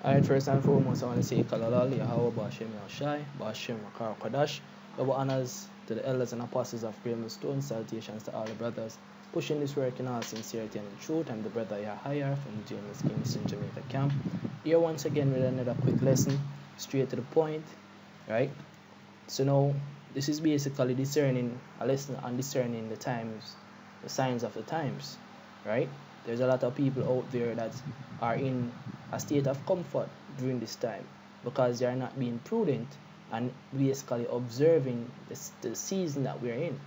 Alright, first and foremost, I want to say Kalalal, Yahweh, Bashem, Yahshai, Bashem, Makar, Kodash. Double honors to the elders and apostles of Brimstone Stone. Salutations to all the brothers pushing this work in all sincerity and in truth. I'm the brother Yahya from James Kingston, Jamaica camp. Here once again with another quick lesson, straight to the point, right? So now, this is basically discerning, a lesson on discerning the times, the signs of the times, right? There's a lot of people out there that are in a state of comfort during this time because they are not being prudent and basically observing the season that we're in.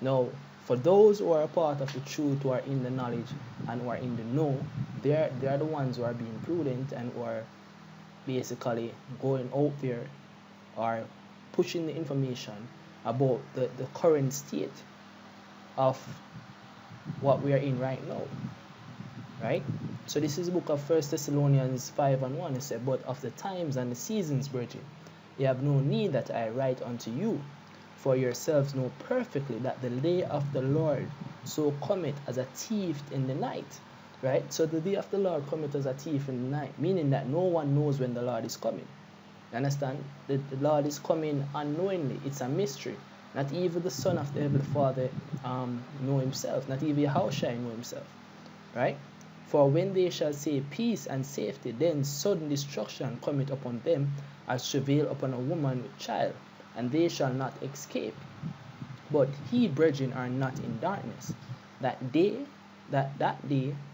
Now, for those who are a part of the truth, who are in the knowledge and who are in the know, they are the ones who are being prudent and who are basically going out there or pushing the information about the current state of what we are in right now, right? So this is the book of 1 Thessalonians 5:1. It said, "But of the times and the seasons, brethren, ye have no need that I write unto you, for yourselves know perfectly that the day of the Lord so cometh as a thief in the night." Right? So the day of the Lord cometh as a thief in the night, meaning that no one knows when the Lord is coming. You understand? The Lord is coming unknowingly. It's a mystery. Not even the Son of the Heavenly Father know himself. Not even Yahushua know himself. Right? "For when they shall say peace and safety, then sudden destruction cometh upon them as travail upon a woman with child, and they shall not escape. But ye, brethren, are not in darkness, that day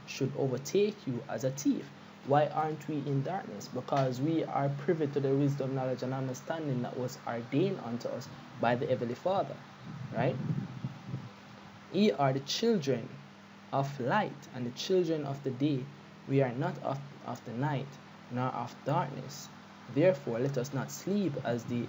should overtake you as a thief." Why aren't we in darkness? Because we are privy to the wisdom, knowledge, and understanding that was ordained unto us by the Heavenly Father. Right? "Ye are the children of light and the children of the day. We are not of the night, nor of darkness. Therefore let us not sleep as do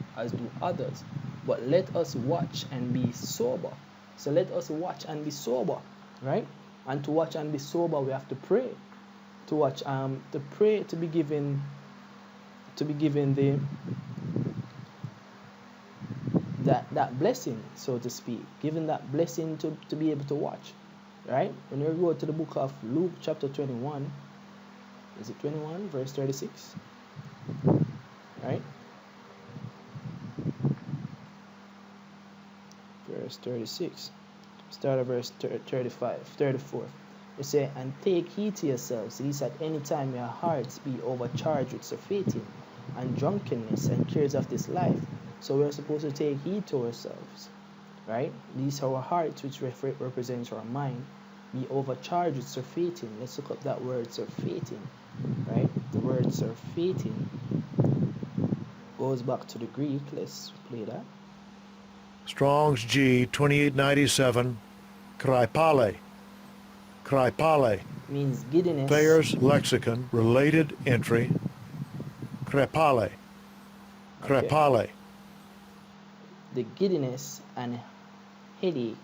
others, but let us watch and be sober." So let us watch and be sober, right? And to watch and be sober, we have to pray. To watch, to pray, to be given the that blessing, so to speak, given that blessing to be able to watch. Right? When we go to the book of Luke chapter 21, is it 21 verse 36? Right? Verse 36. Start at verse 34. It says, "And take heed to yourselves, lest at any time your hearts be overcharged with surfeiting and drunkenness and cares of this life." So we're supposed to take heed to ourselves, right? These are our hearts, which represents our mind, be overcharged with surfeiting. Let's look up that word surfeiting, right? The word surfeiting goes back to the Greek. Let's play that. Strong's G 2897, Kraipale. Kraipale. Means giddiness. Thayer's Lexicon, related entry, Krepale. Krepale. Okay. The giddiness and headache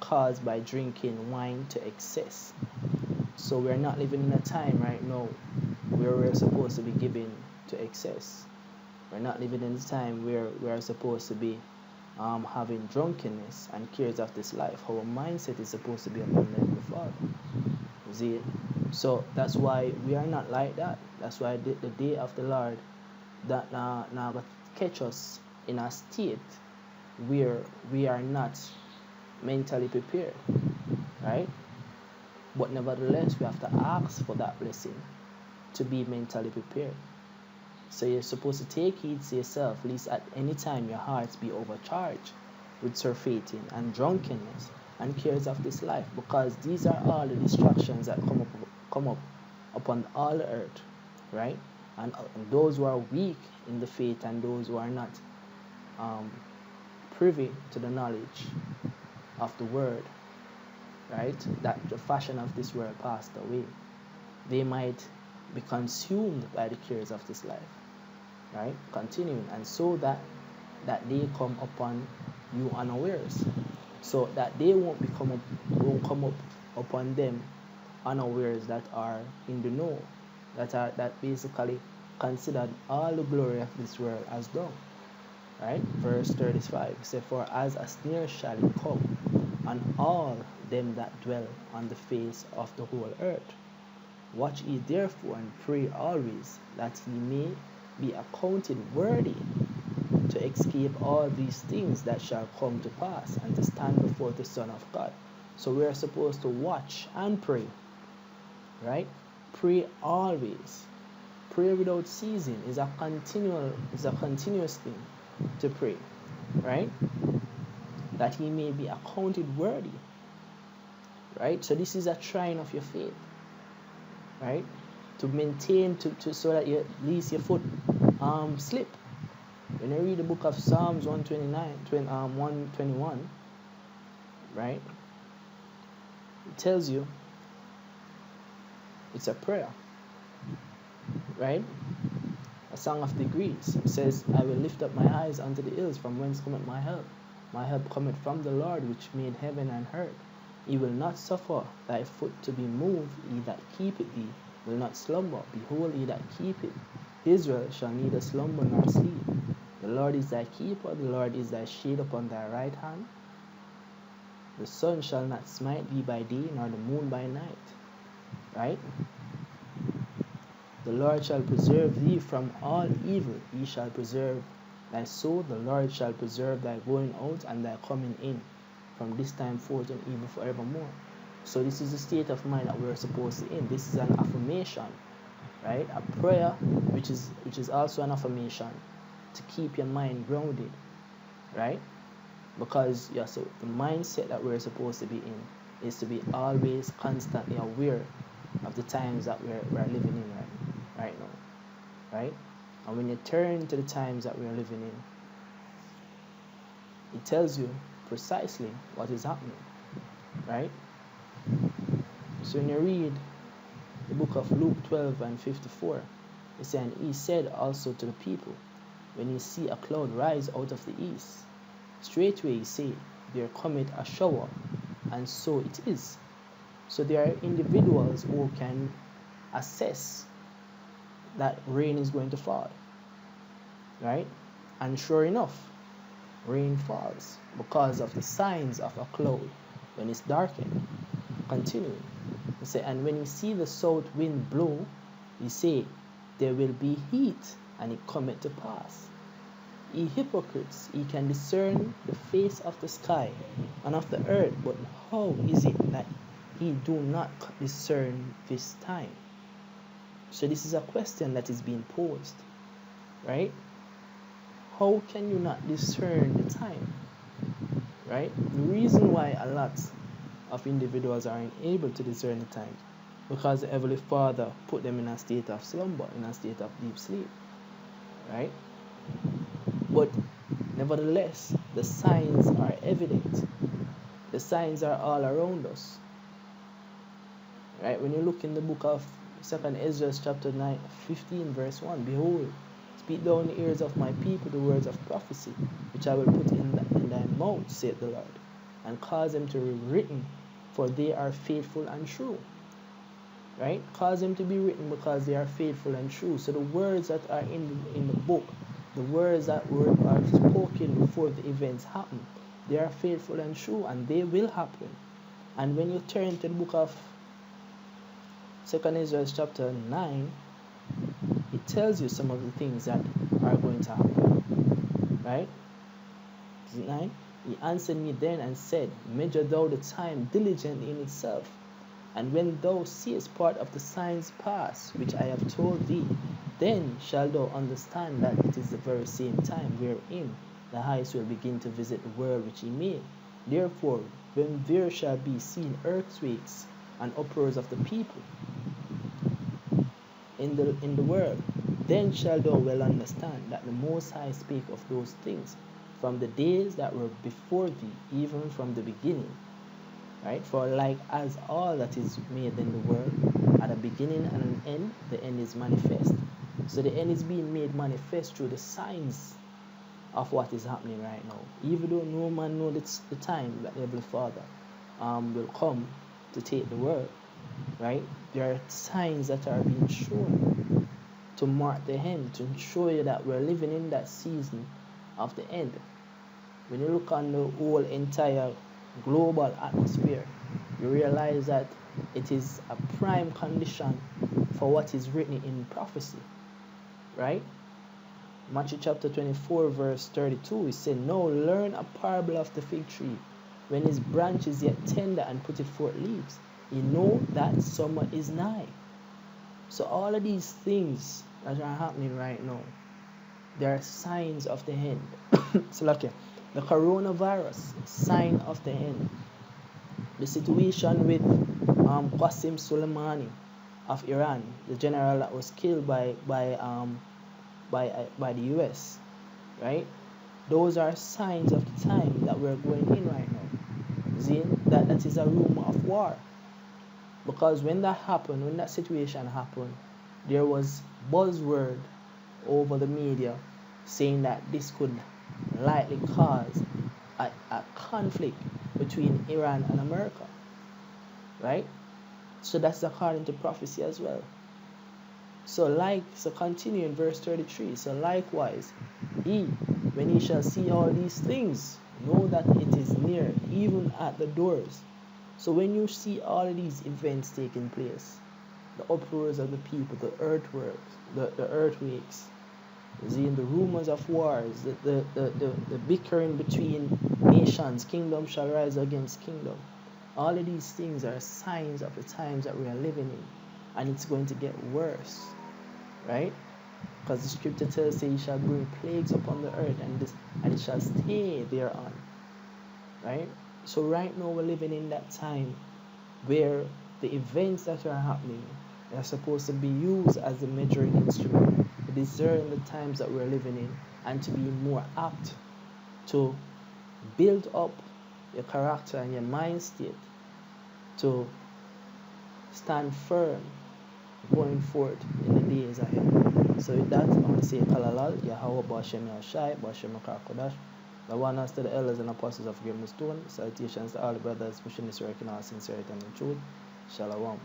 caused by drinking wine to excess. So we're not living in a time right now where we're supposed to be giving to excess. We're not living in a time where we're supposed to be having drunkenness and cares of this life. Our mindset is supposed to be upon the Father. You see? So that's why we are not like that. That's why the day of the Lord that now catch us in a state where we are not mentally prepared, right? But nevertheless, we have to ask for that blessing to be mentally prepared. So you're supposed to take heed to yourself, lest at any time your hearts be overcharged with surfeiting and drunkenness and cares of this life, because these are all the distractions that come up upon all the earth, right? And those who are weak in the faith and those who are not privy to the knowledge of the word, right? That the fashion of this world passed away. They might be consumed by the cares of this life, right? Continuing, and so that they come upon you unawares, so that they won't come up upon them unawares that are in the know, that basically considered all the glory of this world as dung. Right? Verse 35 says, "For as a snare shall it come on all them that dwell on the face of the whole earth." Watch ye therefore and pray always, that ye may be accounted worthy to escape all these things that shall come to pass, and to stand before the Son of God. So we are supposed to watch and pray, right? Pray always. Pray without ceasing is a continuous thing to pray, right? That he may be accounted worthy, right? So this is a trying of your faith, right? To maintain, so that you, at least your foot slip. When you read the book of Psalms 121, right? It tells you it's a prayer, right? A song of degrees. It says, I will lift up my eyes unto the hills, from whence cometh my help. My help cometh from the Lord, which made heaven and earth. He will not suffer thy foot to be moved. He that keepeth thee will not slumber. Behold, he that keepeth Israel shall neither slumber nor sleep. The Lord is thy keeper. The Lord is thy shade upon thy right hand. The sun shall not smite thee by day, nor the moon by night. Right? The Lord shall preserve thee from all evil. He shall preserve thy soul. The Lord shall preserve thy going out and thy coming in, from this time forth and even forevermore. So this is the state of mind that we're supposed to in. This is an affirmation, right? A prayer, which is also an affirmation to keep your mind grounded, right? Because so the mindset that we're supposed to be in is to be always constantly aware of the times that we're living in right now, right? And when you turn to the times that we're living in, it tells you precisely what is happening, right? So when you read the book of Luke 12 and 54, it says, and he said also to the people, when you see a cloud rise out of the east, straightway he said, there cometh a shower, and so it is. So there are individuals who can assess that rain is going to fall, right? And sure enough, rain falls because of the signs of a cloud when it's darkened. Continuing, he say, and when you see the south wind blow, he say, there will be heat, and it cometh to pass. Ye hypocrites, ye can discern the face of the sky and of the earth, but how is it that ye do not discern this time? So this is a question that is being posed, right? How can you not discern the time, right? The reason why a lot of individuals are unable to discern the time, because the Heavenly Father put them in a state of slumber, in a state of deep sleep, right? But nevertheless, the signs are evident. The signs are all around us, right? When you look in the book of 2nd Ezra chapter 15 verse 1, behold, speak thou in the ears of my people the words of prophecy, which I will put in thy mouth, saith the Lord, and cause them to be written, for they are faithful and true. Right? Cause them to be written because they are faithful and true. So the words that are in the book, the words that are spoken before the events happen, they are faithful and true, and they will happen. And when you turn to the book of 2nd Ezra chapter 9, it tells you some of the things that are going to happen. Right? Is it 9? He answered me then and said, measure thou the time diligently in itself, and when thou seest part of the signs pass, which I have told thee, then shalt thou understand that it is the very same time wherein the highest will begin to visit the world which he made. Therefore, when there shall be seen earthquakes and uproars of the people in the world, then shalt thou well understand that the Most High spake of those things from the days that were before thee, even from the beginning. Right? For like as all that is made in the world, at a beginning and an end, the end is manifest. So the end is being made manifest through the signs of what is happening right now. Even though no man knows the time that the Heavenly Father will come to take the world, right? There are signs that are being shown to mark the end, to show you that we're living in that season of the end. When you look on the whole entire global atmosphere, you realize that it is a prime condition for what is written in prophecy, right? Matthew chapter 24 verse 32, it said, "No, learn a parable of the fig tree. When his branch is yet tender and putteth forth leaves, you know that summer is nigh." So all of these things that are happening right now, they are signs of the end. So like the coronavirus, sign of the end. The situation with Qasem Soleimani of Iran, the general that was killed by the US, right? Those are signs of the time that we're going in right now. Zin, that is a rumor of war. Because when that happened, when that situation happened, there was buzzword over the media saying that this could likely cause a conflict between Iran and America, right? So that's according to prophecy as well. So continue in verse 33. So likewise, when he shall see all these things, know that it is near, even at the doors. So when you see all of these events taking place, the uproars of the people, the earthquakes, the rumors of wars, the bickering between nations, kingdom shall rise against kingdom. All of these things are signs of the times that we are living in, and it's going to get worse, right? Because the scripture tells us he shall bring plagues upon the earth, and it shall stay thereon, right? So right now we're living in that time where the events that are happening are supposed to be used as a measuring instrument to discern the times that we're living in, and to be more apt to build up your character and your mind state to stand firm going forth in the days ahead. So with that, I want to say Kalalal, Yahweh Bashem Yashai, Bashem Kodash. The oneness to the elders and apostles of Game Stone. Salutations to all the brothers pushing this work in all sincerity and in truth. Shalom.